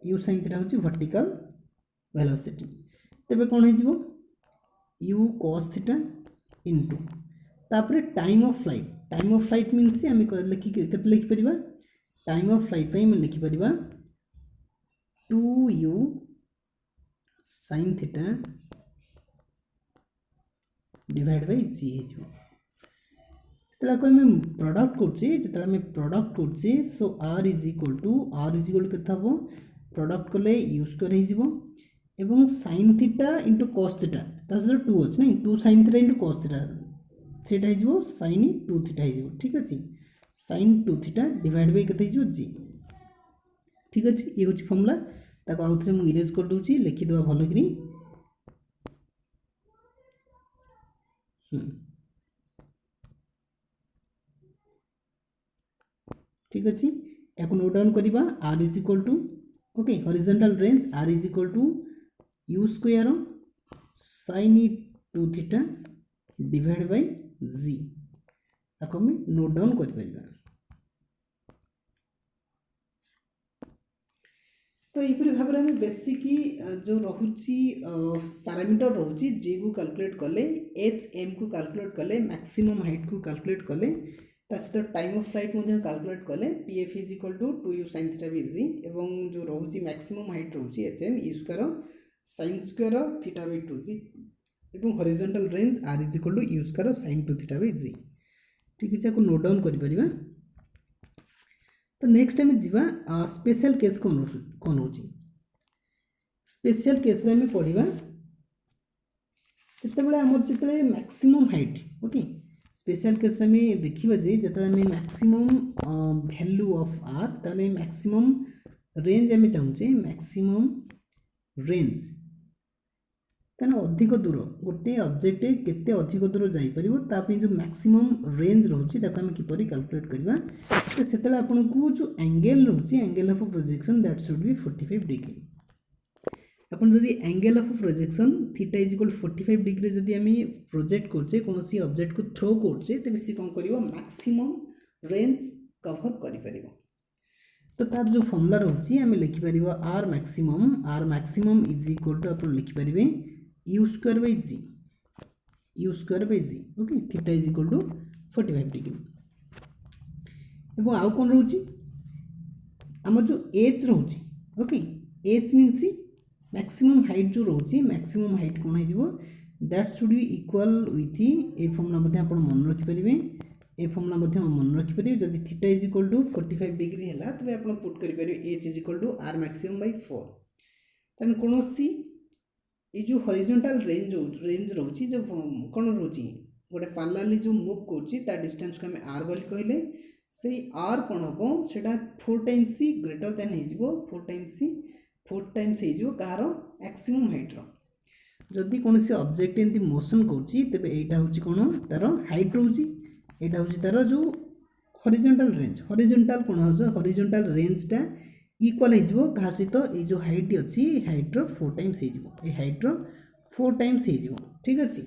u sin theta होची वर्टिकल वेलोसिटी। तेबे कोन हिजिवो u cos थीटा इनटू तापरे time of flight. Time of flight means आम लिखि केते लिखि परिबा, टाइम ऑफ फ्लाइट पई हम लिखि परिबा 2u sin theta divide by g हिजिवो। तेला को हम प्रोडक्ट करछे, जेतला हम प्रोडक्ट करछे सो r इज इक्वल टू केता हो प्रोडक्ट कले u स्क्वायर हिजिवो एवं sin theta into cos theta ता सो 2 अछि नै 2 sin theta into cos theta सेटा हिजिवो sin 2 थीटा हिजिवो। ठीक अछि, sin 2 थीटा डिवाइड बाय केते हिजिवो g। ठीक अछि, ये होछि फॉर्मूला। ताको आउथरे मु इरेज कर दोछि, लिखि देबा भलो करी। ठीक अछि, याको नोट डाउन करिबा r is equal to okay horizontal range r is equal to u square sin 2 theta divide by g। याको हम नोट डाउन करि परिबा। तो यही भाव में बेसिक जो रोची पैरामीटर रोची जी को कैलकुलेट कले, एच एम को कैलकुलेट कले, मैक्सिमम हाइट को कैलकुलेट कले, सहित टाइम ऑफ फ्लाइट कैलकुलेट कले T F is equal to 2u sin theta bye g एवं जो रोची maximum height रोची H M u square sin square theta by 2g एवं horizontal range r is equal to u square sin 2 theta by g। ठीक है, को note down करि परिबा। तो next time जीवा स्पेशल केस कौन हो। स्पेशल केस में पढ़ा जिते आमर जिते maximum height okay special case में देखा जे जिते मैक्सिमम वैल्यू ऑफ आर ताले मैक्सिमम रेंज आम चाहूचे मैक्सिमम रेंज ताने अधिक दूर गोटे ऑब्जेक्ट केते अधिक दूर जापर जो मैक्सिमम रेंज रोचे आम किपर कैलकुलेट करवा। तो से आपको जो एंगल रोचे angle of projection that should be 45 degree. अपन जदि angle of projection theta is equal 45 degree जदि आम प्रोजेक्ट करछे कौन सी ऑब्जेक्ट को थ्रो करछे तेबे से कौन करिवो मैक्सिमम रेंज कवर करि परिवो। तो तार जो फॉर्मूला रोची आम लिखि परिवो r maximum is equal to अपन लिखि परिबे u square by g okay theta is equal to 45 degree. एवं आउ कौन रोची आम जो एच रोची okay h means maximum height जो रोची मैक्सिमम हाइट कौन हो that should be equal with a formula आप मन रखिपारे ए फॉर्मूला मन रखिपारे जदि theta is equal to 45 degree है तेज आप पुट करेंगे H is equal to R maximum by 4 then कौन सी ये जो हॉरिजॉन्टल रेंज रोची जो कौन रोची गोटे पैरेलली जो मूव कर डिस्टेंस को हमें आर बोली कहले से आर कौन हम से 4 टाइम्स सी ग्रेटर देन हो 4 टाइम्स हो कहार मैक्सिमम हाइट जदि कौन से ऑब्जेक्ट एमती मोशन करुँची तेरे यहाँ हूँ कौन तार हाइट रोची यहाँ हूँ तार जो हॉरिजॉन्टल कौन हो हॉरिजॉन्टल रेंजटा इक्वल हो क्या सहित ये जो हाइट अच्छी हाइट्र 4 टाइम्स हो हाइट्र 4 टाइम्स हो। ठीक अच्छे,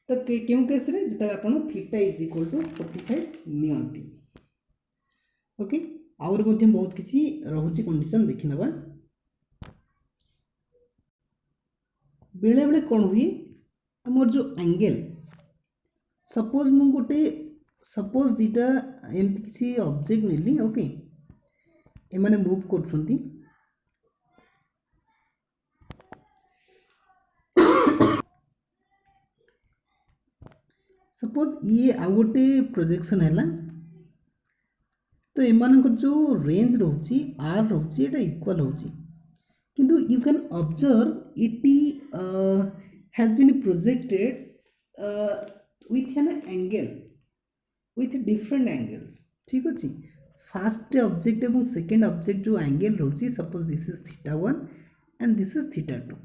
तो क्यों केस रे जिते आप थीटा इज इक्वल टू 45 नियंती ओके आउर बहुत किसी रोचे कंडीशन देखी नवा। बेले बेले कौन हुए आमर जो एंगल सपोज मु गोटे सपोज दीटा एमती किसी ऑब्जेक्ट नेली ओके एमाने मूव करछंती सपोज ये आ गोटे प्रोजेक्शन है तो एमान जो रेंज रोची आर रोची एटा इक्वल होची किंतु you can observe it has been projected with an angle with different angles. ठीक अच्छे फास्ट ऑब्जेक्ट एवं सेकेंड ऑब्जेक्ट जो एंगल रोचे suppose this is θ1 and this is θ2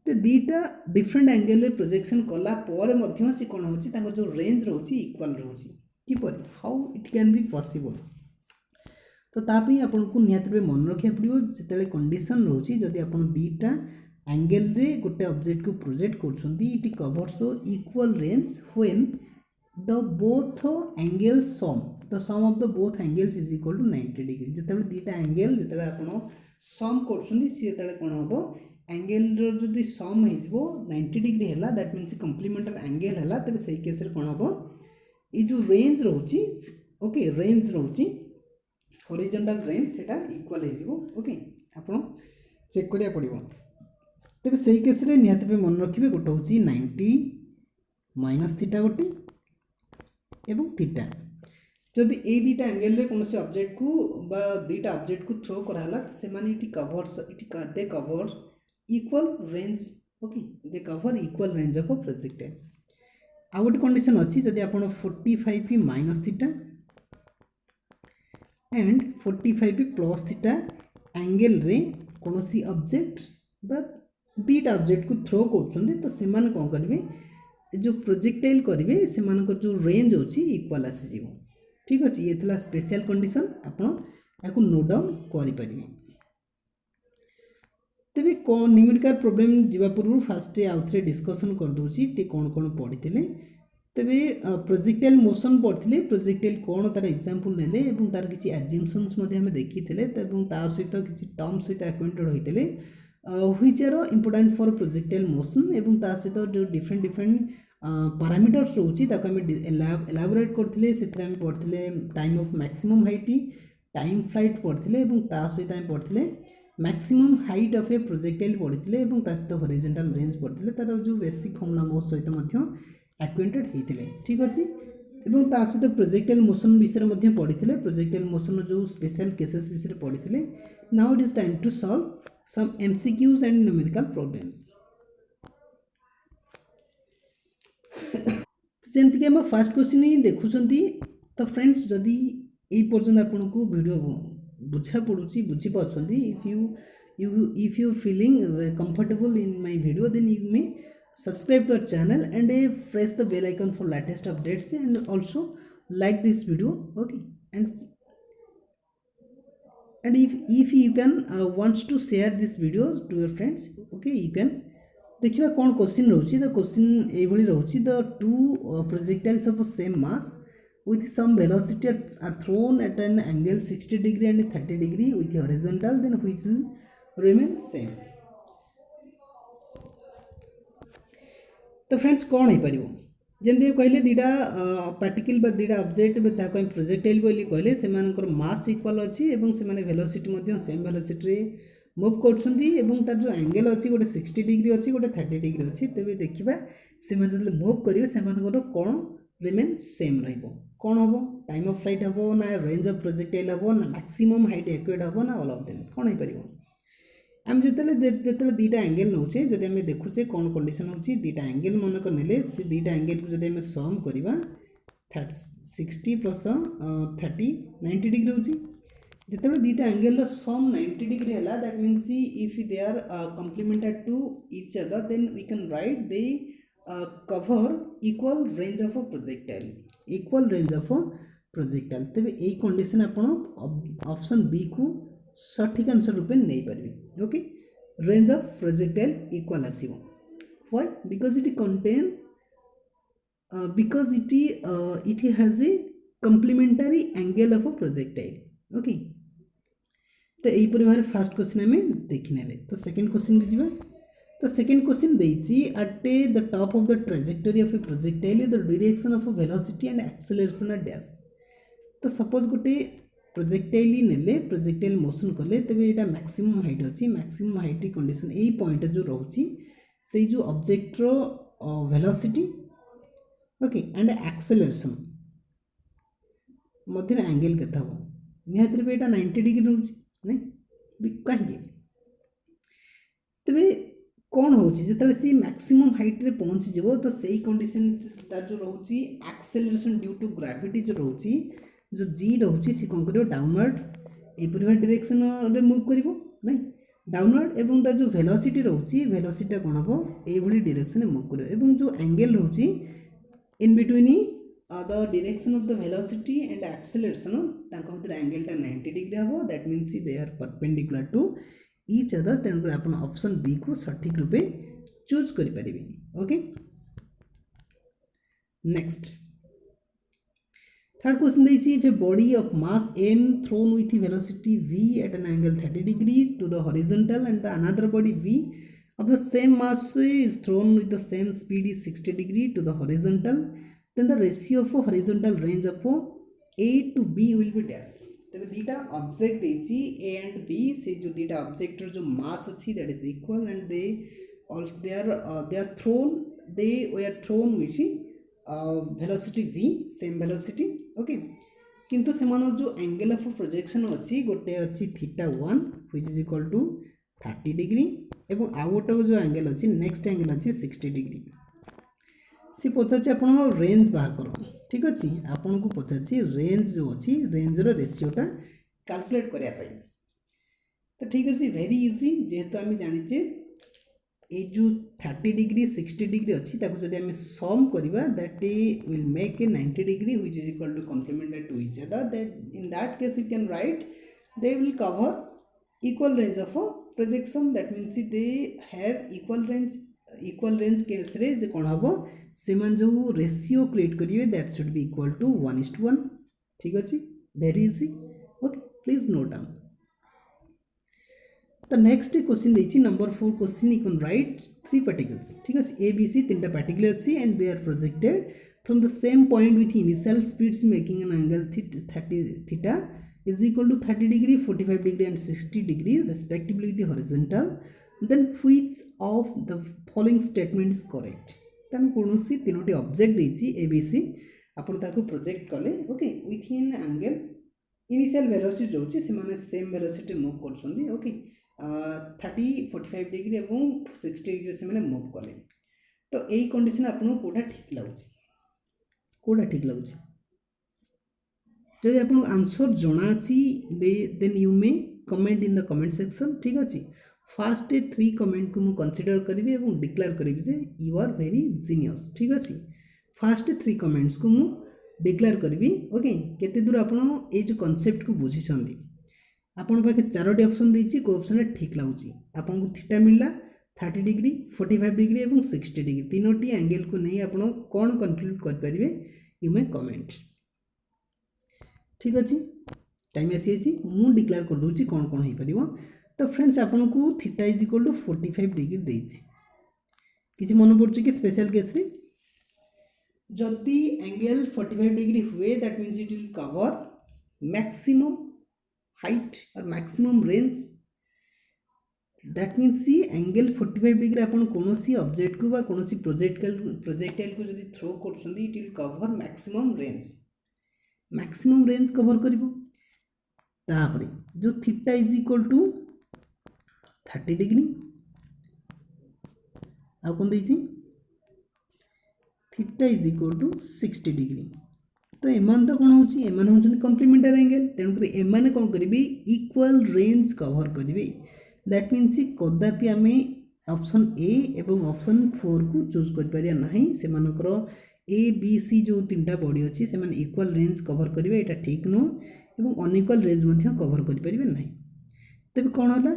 तो दीटा डिफरेंट एंगल प्रोजेक्शन कला पर से कौन हो जो रेंज रोचे इक्वल रोचे किपर how it can be possible तो तापी आपन को निहात मन रखा पड़ो जिते कंडीशन रोचे जदि आप दीटा एंगल रे गोटे ऑब्जेक्ट को प्रोजेक्ट कर covers equal range when the both angle sum the sum of the both angles is equal to 90 degree जिते दीटा एंगल जिते आप सम कर कौन हम एंगल जो सम हो 90 डिग्री है दैट मीन्स कम्प्लीमेंटर एंगल है तेज से केस कौन हम ये जो रेंज रोचे ओके रेंज रोचे हॉरिजॉन्टल रेंज से इक्वल हो ओके आप चेक करिया पड़ो तेज से केस निहात मन रखिए गोटे हूँ 90 माइनस थीटा गोटे एवं थीटा जदि ये दुटा एंगल कौन से ऑब्जेक्ट को बा दुटा ऑब्जेक्ट को थ्रो कराला से माने it covers they cover equal range okay they cover equal range of projectile आ गोटे कंडीशन अच्छी जदि आप 45 minus theta and 45 plus theta angle रे कौन सी ऑब्जेक्ट बा दुटा ऑब्जेक्ट को थ्रो कर तो से कौन करेंगे जो प्रोजेक्टाइल करेंगे से जो रेंज अच्छी इक्वल आसीज ठीक अच्छे ये थी स्पेशल कंडीशन आपको नोट डाउन करें तेरे कौन न्यूमेरिकल प्रॉब्लम जावा पूर्व फास्ट आउ थे डिस्कसन करदे टे कौन कौन पढ़ी तेरे प्रोजेक्टाइल मोशन पढ़ते प्रोजेक्टाइल कौन तार एग्जांपल नेले तार किसी एज्यूमशंस देखी सहित किसी टर्म सहित एक्वेंटेड होते which are important for projectile motion एवं ता सहित जो डिफरेंट डिफरेंट पैरामीटर्स रोची एलाबोरेट करते से पढ़ते time of maximum height time flight पढ़ते ता सहित पढ़ते maximum height of a projectile पढ़ते सहित हॉरिजॉन्टल रेंज पढ़ते तार जो बेसिक फॉर्मूला मो सहित एक्वेंटेड होते ठीक अच्छे एवं ता सहित प्रोजेक्टाइल मोशन विषय पढ़ते प्रोजेक्टाइल मोशन जो स्पेशल केसेस विषय पढ़ते now it is time to solve some MCQs and numerical problems जेमती आम फास्ट क्वेश्चन ही देखुंट तो फ्रेंड्स जदि यही पर्यटन आपन को वीडियो बुझा पड़ी बुझीपार if you feeling comfortable in my video then you may subscribe to our channel and press the bell icon for latest updates and also like this video okay and if you can wants to share this video to your friends okay you can देखिए कौन question रोची the question ये रोची the two projectiles of same mass with some velocity are thrown at an angle 60 degree and 30 degree with horizontal then which will remain same तो friends कौन हो पार जमी कहले दुटा पार्टिकल दुटा ऑब्जेक्ट जहाँ प्रोजेक्टाइल बोली कहले से मास इक्वल अच्छी से वेलोसिटी सेम वेलोसिटी मूव कर तार जो एंगल अच्छी गोटे 60 डिग्री अच्छी गोटे 30 डिग्री अच्छी तेज देखा से मूव करेंगे से कौन रिमेन सेम रौन हम टाइम ऑफ फ्लाइट हम ना रेंज ऑफ प्रोजेक्टाइल हम ना मैक्सिमम हाइट एक्यूरेट हम ना ऑल ऑफ देम कौन हो पार आम जिते दुटा एंगल नौचे जब आम देखुचे कौन कंडीशन होची दुटा एंगल मनक नेले से दुटा एंगल को जब सम करवा 60 प्लस 30 90 डिग्री होची जिते दुटा एंगल सम 90 डिग्री है that means if they are complemented to each other then we can write they cover equal range of projectile equal range of projectile तेज यही कंडीशन आप ऑप्शन बी को सठिक answer रूपे नहीं पारे okay range of projectile equal आसीबो why because it contains because it has a complementary angle of projectile okay तो यहीपर भाव फास्ट क्वेश्चन आम देखने तो सेकेंड क्वेश्चन को जी तो सेकेंड क्वेश्चन देती at the top of the trajectory of a projectile the direction of velocity and acceleration are dash तो सपोज गोटे प्रोजेक्टाइल नेले प्रोजेक्टाइल मोशन कले तेज यहाँ मैक्सिमम हाइट अच्छी मैक्सिमम हाइट कंडीशन यही पॉइंट जो रोची से जो ऑब्जेक्टर वेलोसिटी ओके एंड एक्सेलरेशन मध्य एंगल केता हम निहत रूप यहाँ 90 डिग्री रोचे नहीं कहीं तेज कौन होते सी मैक्सिमम हाइट रे पहुँची जीव तो सही कंडीशन तार जो रोची एक्सेलरेशन ड्यू टू ग्रेविटी जो रोची जो जी रोचे सी कौन कर डाउनवर्ड यही डायरेक्शन रे मूव कर नहीं डाउनवर्ड एवं ता जो वेलोसिटी रोचे वेलोसिटी कौन हम ये डायरेक्शन मूव कर जो एंगल रोचे in between the direction of the velocity and acceleration तांको भीतर एंगल टा 90 डिग्री हम that means they are perpendicular to each other तेणुकर आप ऑप्शन बी को सठिक रूपे चूज करें ओके नेक्स्ट थर्ड क्वेश्चन देछि if a body of mass m thrown with velocity v at an angle 30 degree to the horizontal and the another body v of the same mass is thrown with the same speed is 60 degree to the horizontal then the ratio of horizontal range of a to b will be dash तबे दीटा object देछि a and b से जो दीटा object जो मास अछि that is equal and they are thrown they were thrown with velocity v same velocity okay किंतु सेमानो जो angle of projection अछि गोटे अछि theta 1 which is equal to 30 degree एवं आ गोटे जो एंगल अछि नेक्स्ट एंगल अछि 60 डिग्री सी पचार आप रेंज बाहर कर ठीक अच्छे आपन को पचार रेंज जो अच्छी रेंज रेसीोटा कैलकुलेट करने तो ठीक अच्छे वेरी इजी जेहेतु आम जाचे ये जो 30 डिग्री 60 डिग्री अच्छी जब आम सम करवा that will make a 90 degree which is equal to complemented to each other that in that case you can write they will cover equal range of projection that means they have equal range case रे जे कौन हम से जो ratio create करेंगे that should be equal to 1:1 ठीक अच्छे very easy okay please note down तो नेक्स्ट क्वेश्चन देखिए number 4 question you can write 3 particles ठीक अच्छे ए बी सी 3टा पार्टिकल अच्छी and they are projected from the same point with initial speeds making an angle 30 theta is equal to 30 degree 45 degree and 60 degree respectively with the horizontal then which of the following statement is correct तमें कौन सी तीनोटी object देछि ए B सी आपन ताको project कले okay with in angle initial velocity जो से माने same velocity move करछोंदी ओके 30 45 डिग्री एवं 60 डिग्री से माने मूव कले तो एई कंडीशन आपन कोटा ठीक लागुछि जदि आपन आंसर जणा अछि then you may comment in the comment section ठीक अछि फास्ट 3 कमेंट को मु कंसीडर करी और डिक्लेयर करी जे यू आर वेरी जीनियस ठीक अच्छे फास्ट 3 कमेंट्स को मु डिक्लेयर करी ओके केते दूर आपन ए जो कांसेप्ट को बुझी छंदी आपन पाखे 4टी ऑप्शन देछि को ऑप्शन ठीक लागुछि आपन को थीटा मिलला 30 डिग्री 45 डिग्री और 60 डिग्री तीनोटी एंगल को नहीं आपन कोन कंक्लूड कर परिबे यू मे कमेंट ठीक अच्छे टाइम आसी मु डिक्लेयर कर दूची कौन कौन हो पारिबो तो फ्रेंड्स आपन को theta is equal to 45 degree देछि किसी मन पड़छ कि स्पेशल केस रे जदि एंगल 45 डिग्री हुए that means it will cover maximum height और मैक्सिमम रेंज दैट मीन्स सी एंगल 45 डिग्री आपन कोनोसी ऑब्जेक्ट को बा कोनोसी प्रोजेक्टाइल को जदि थ्रो करछंदी it will cover maximum range cover करिवो तापरे जो theta is equal to 30 degree आ कौन देछि theta is equal to 60 degree तो एमान तो कौन होछि एमान होछन कॉम्प्लीमेंटरी एंगल तेणु कर एमाने कौन करिवे इक्वल रेंज कवर करिवे दैट मीन्स कदापि आमे ऑप्शन ए एवं ऑप्शन 4 को चूज कर परिया नहीं से मानकर ए बी सी जो 3टा बॉडी अच्छी से माने इक्वल रेंज कवर करिवे एटा ठीक नो एवं अनइक्वल रेंज मध्य कवर कर परिबे नहीं तबे कोन होला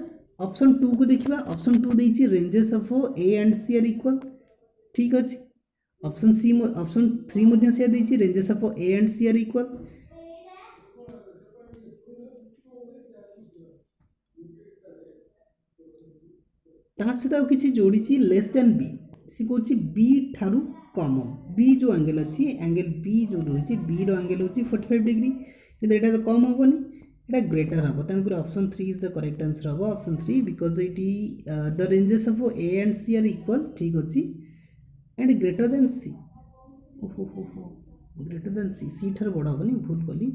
ऑप्शन 2 को देखिबा ऑप्शन 2 देछि ranges of A and C are equal ठीक अछि ऑप्शन 3 मध्य से देछि ranges of A and C are equal ता सहित किछि जोड़िछि लेस देन बी सी कहछि बी ठारू कम बी जो एंगल अछि एंगल बी जो रही बी रो एंगल होछि 45 डिग्री कि एटा तो कम होबनी एटा ग्रेटर हम तेणुक option 3 is the correct answer हम option 3 because it the ranges of A and C are equal ठीक अच्छी and greater than C greater than C C ठार बड़ हेनी भूल कली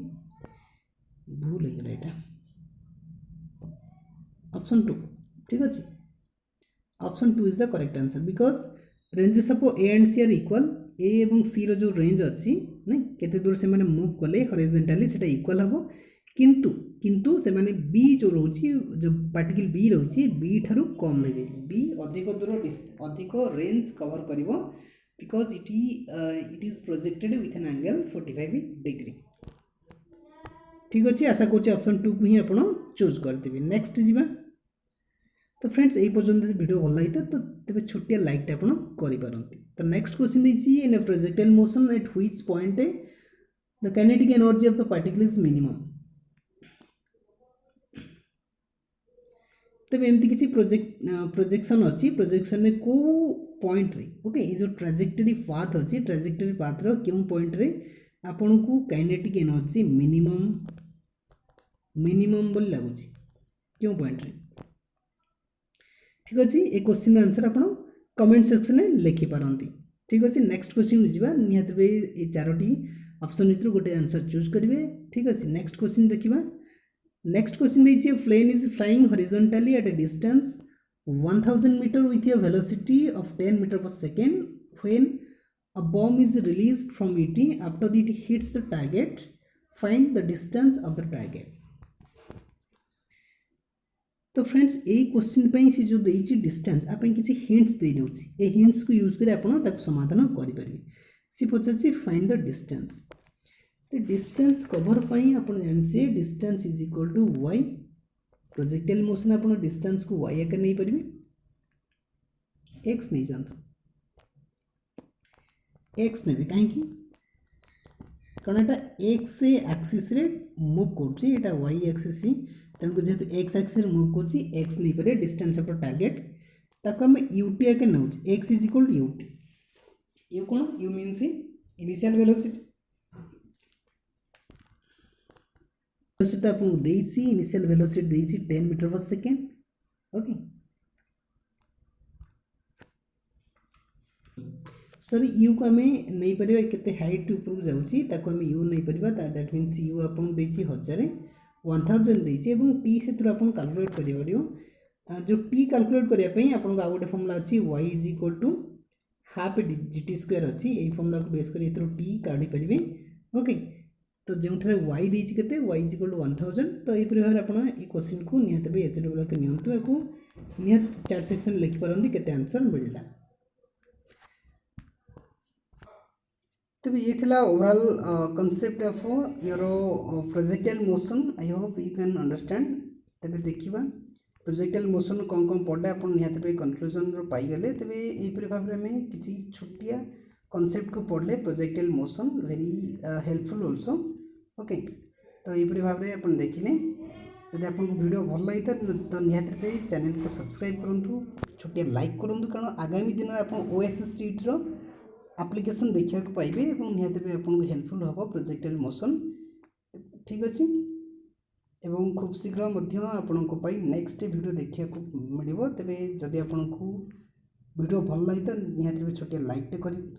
भूल हो गला ऑप्शन 2 ठीक अच्छे option 2 is the correct answer because ranges of A and C are equal A एवं सी रो जो रेंज अच्छी नहीं केते दूर से माने मूव कले हॉरिजॉन्टली सेटा इक्वल हबो किंतु किंतु से माने बी जो रोची जो पार्टिकल बी रोची बी ठारू कम रहबे बी अधिक दूर अधिक रेंज कवर करिवो because it is projected with an angle 45 degree. ठीक अच्छे आशा करुँच ऑप्शन 2 को ही आप चूज करदेवे। नेक्स्ट जीवा तो फ्रेंड्स यही पर्यंत वीडियो भल लगी तो तेज छोटिया लाइक आप करें। तो नेक्स्ट क्वेश्चन देखिए in a projectile motion at which point the kinetic energy of the particle is minimum. तब एमती किसी प्रोजेक्शन अच्छी प्रोजेक्शन में को पॉइंट रे ओके ये जो ट्राजेक्टरी पाथ अच्छी ट्राजेक्टरी पाथ रो क्यों पॉइंट रे आपन को काइनेटिक एनर्जी मिनिमम बोल लगुच क्यों पॉइंट रे। ठीक अच्छे ये क्वेश्चन आंसर आप कमेंट सेक्शन में लिखिपारती। ठीक अच्छे नेक्स्ट क्वेश्चन जावा निहत ये चारोटी ऑप्शन भर गोटे आंसर चूज करेंगे। ठीक अच्छे नेक्स्ट क्वेश्चन देखा। नेक्स्ट क्वेश्चन देखिए plane is flying horizontally at a distance 1000 metre with a velocity of 10 metre per second when a bomb is released from it after it hits the target find the distance of the target। तो friends यही क्वेश्चन पे से जो देइछि distance आप किसी hints दे दउछि ए हिंट्स को यूज कर आपण ताक समाधान करि परिबे। सी पछछि फाइंड द डिस्टेंस तो डिस्टेंस कवर पई आपण जानसे distance is equal to y projectile motion आपण डिस्टेंस को y आकर नहीं परिबे x नहीं जानतो x नेबे काहे कि कारण एटा x से एक्सिस रे मूव करछि एटा y एक्सिस तेणुक जेहेतु एक्स एक्सिस मूव कर एक्स नहीं पारे डिस्टेंस अपर टार्गेट ताको हम यूटी आके now X is equal to U T U कौन U means initial velocity velocity आपको देइछि इनिशियल वेलोसिटी देइछि 10 metre per second okay sorry U को आम नहीं पारे केते हाइट ऊपर जाउछि ताको हम यू नहीं पारिबा दैट मीन्स यू आपन देइछि 1000 देइछि एवं टी से आप कैलकुलेट कर जो टी कैलकुलेट करने आपको आउ गोटे फर्मुला अच्छी y is equal to half gt square अच्छी यही फर्मुला को बेस कर टी काढ़ी पारे ओके। तो जो y देइछि केते y इज इक्वल टू 1000 तो यही भाव में आप क्वेश्चन को निहत भी एच डब्ल्यू के नियंतु या निहत चैट सेक्शन लिखिपारती केते आंसर मिलला। तब ये थिला overall concept of your projectile motion I hope you can understand. तबे देखिबा प्रोजेक्टाइल मोशन कौन कौन पढ़ले आप निहत पे कन्फ्यूजन रो पाइगले तबे एहिपरि भाव में किसी छोटिया कॉन्सेप्ट को पढ़ले projectile motion very helpful also okay. तो एहिपरि भाव में आप देखिले यदि आपको वीडियो भल लगी तो निहत पे चैनल को सब्सक्राइब करूँ छोटिया लाइक करूँ कारण आगामी दिन में आप ओएसएस सीट रो एप्लिकेशन देखा पाइबे निहत भी आपको हेल्पफुल हम प्रोजेक्टाइल मोशन। ठीक अच्छे एवं खूब शीघ्र आपण नेक्स्ट वीडियो देखा मिल तेरे जदि आपन को वीडियो भल लगी तो निहत भी छोटे लाइक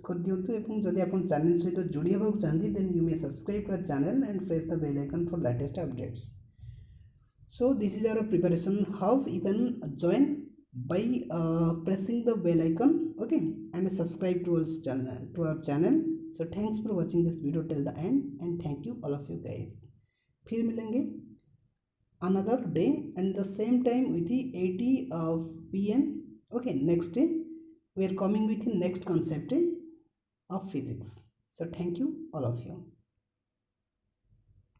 कर दिंतु जदि आप चैनल सहित जोड़ी होगा चाहती then you may subscribe to our channel and press the bell icon for latest updates. So this is our preparation how you can join by pressing the bell icon okay and subscribe to our channel। So thanks for watching this video till the end and thank you all of you guys। फिर मिलेंगे another day and the same time with the 80 PM okay next day we are coming with the next concept of physics। So thank you all of you।